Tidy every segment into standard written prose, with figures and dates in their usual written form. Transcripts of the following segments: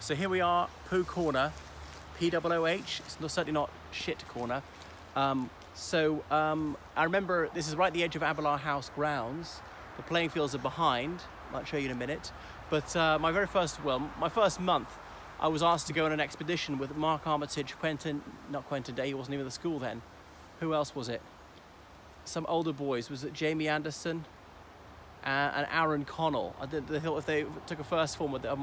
So here we are, Pooh Corner, P-O-O-H. It's certainly not shit corner. I remember this is right at the edge of Abelard House grounds. The playing fields are behind. I'll show you in a minute. But my first month, I was asked to go on an expedition with Mark Armitage, not Quentin Day, he wasn't even at the school then. Who else was it? Some older boys. Was it Jamie Anderson and Aaron Connell? They thought if they took a first form, they're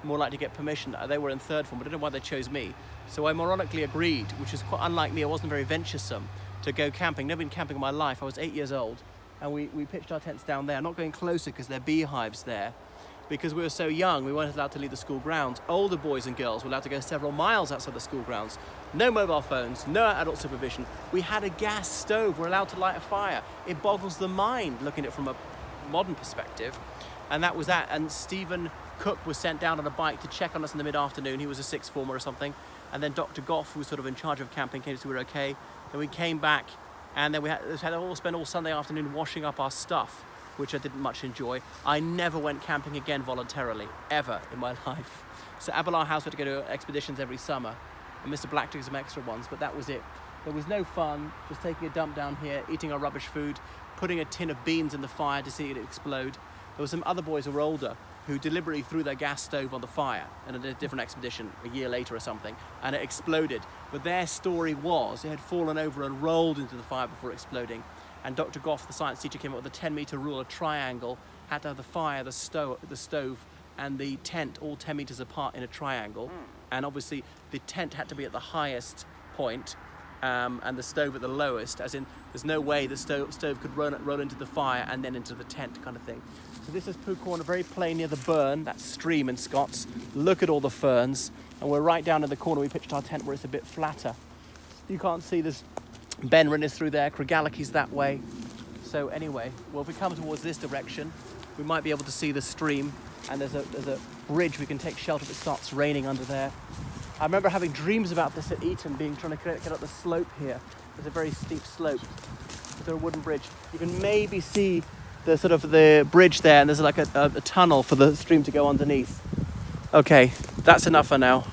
more likely to get permission. They were in third form, but I don't know why they chose me. So I moronically agreed, which is quite unlike me. I wasn't very venturesome to go camping. Never been camping in my life. I was 8 years old, and we pitched our tents down there. Not going closer because there are beehives there. Because we were so young, we weren't allowed to leave the school grounds. Older boys and girls were allowed to go several miles outside the school grounds. No mobile phones, no adult supervision. We had a gas stove. We're allowed to light a fire. It boggles the mind looking at it from a modern perspective. And that was that. And Stephen Cook was sent down on a bike to check on us in the mid-afternoon. He was a sixth former or something. And then Dr. Goff, who was sort of in charge of camping, came to see we were okay. Then we came back, and then we had to spend all Sunday afternoon washing up our stuff, which I didn't much enjoy. I never went camping again voluntarily, ever in my life. So Abelard House had to go to expeditions every summer, and Mr. Black took some extra ones, but that was it. There was no fun, just taking a dump down here, eating our rubbish food, putting a tin of beans in the fire to see it explode. There were some other boys who were older who deliberately threw their gas stove on the fire in a different expedition a year later or something, and it exploded. But their story was it had fallen over and rolled into the fire before exploding. And Dr. Goff, the science teacher, came up with a 10-meter rule, a triangle, had to have the fire, the stove, and the tent all 10 meters apart in a triangle. And obviously the tent had to be at the highest point, and the stove at the lowest, as in there's no way the stove could roll into the fire and then into the tent kind of thing. So this is Pooh Corner, very plain near the burn, that stream in Scots. Look at all the ferns, and we're right down in the corner. We pitched our tent where it's a bit flatter. You can't see this. Benrin is through there, Craigallachie's that way. So anyway, well, if we come towards this direction, we might be able to see the stream, and there's a bridge we can take shelter if it starts raining under there. I remember having dreams about this at Eton, trying to get up the slope here. There's a very steep slope. There's a wooden bridge. You can maybe see the bridge there, and there's like a tunnel for the stream to go underneath. Okay, that's enough for now.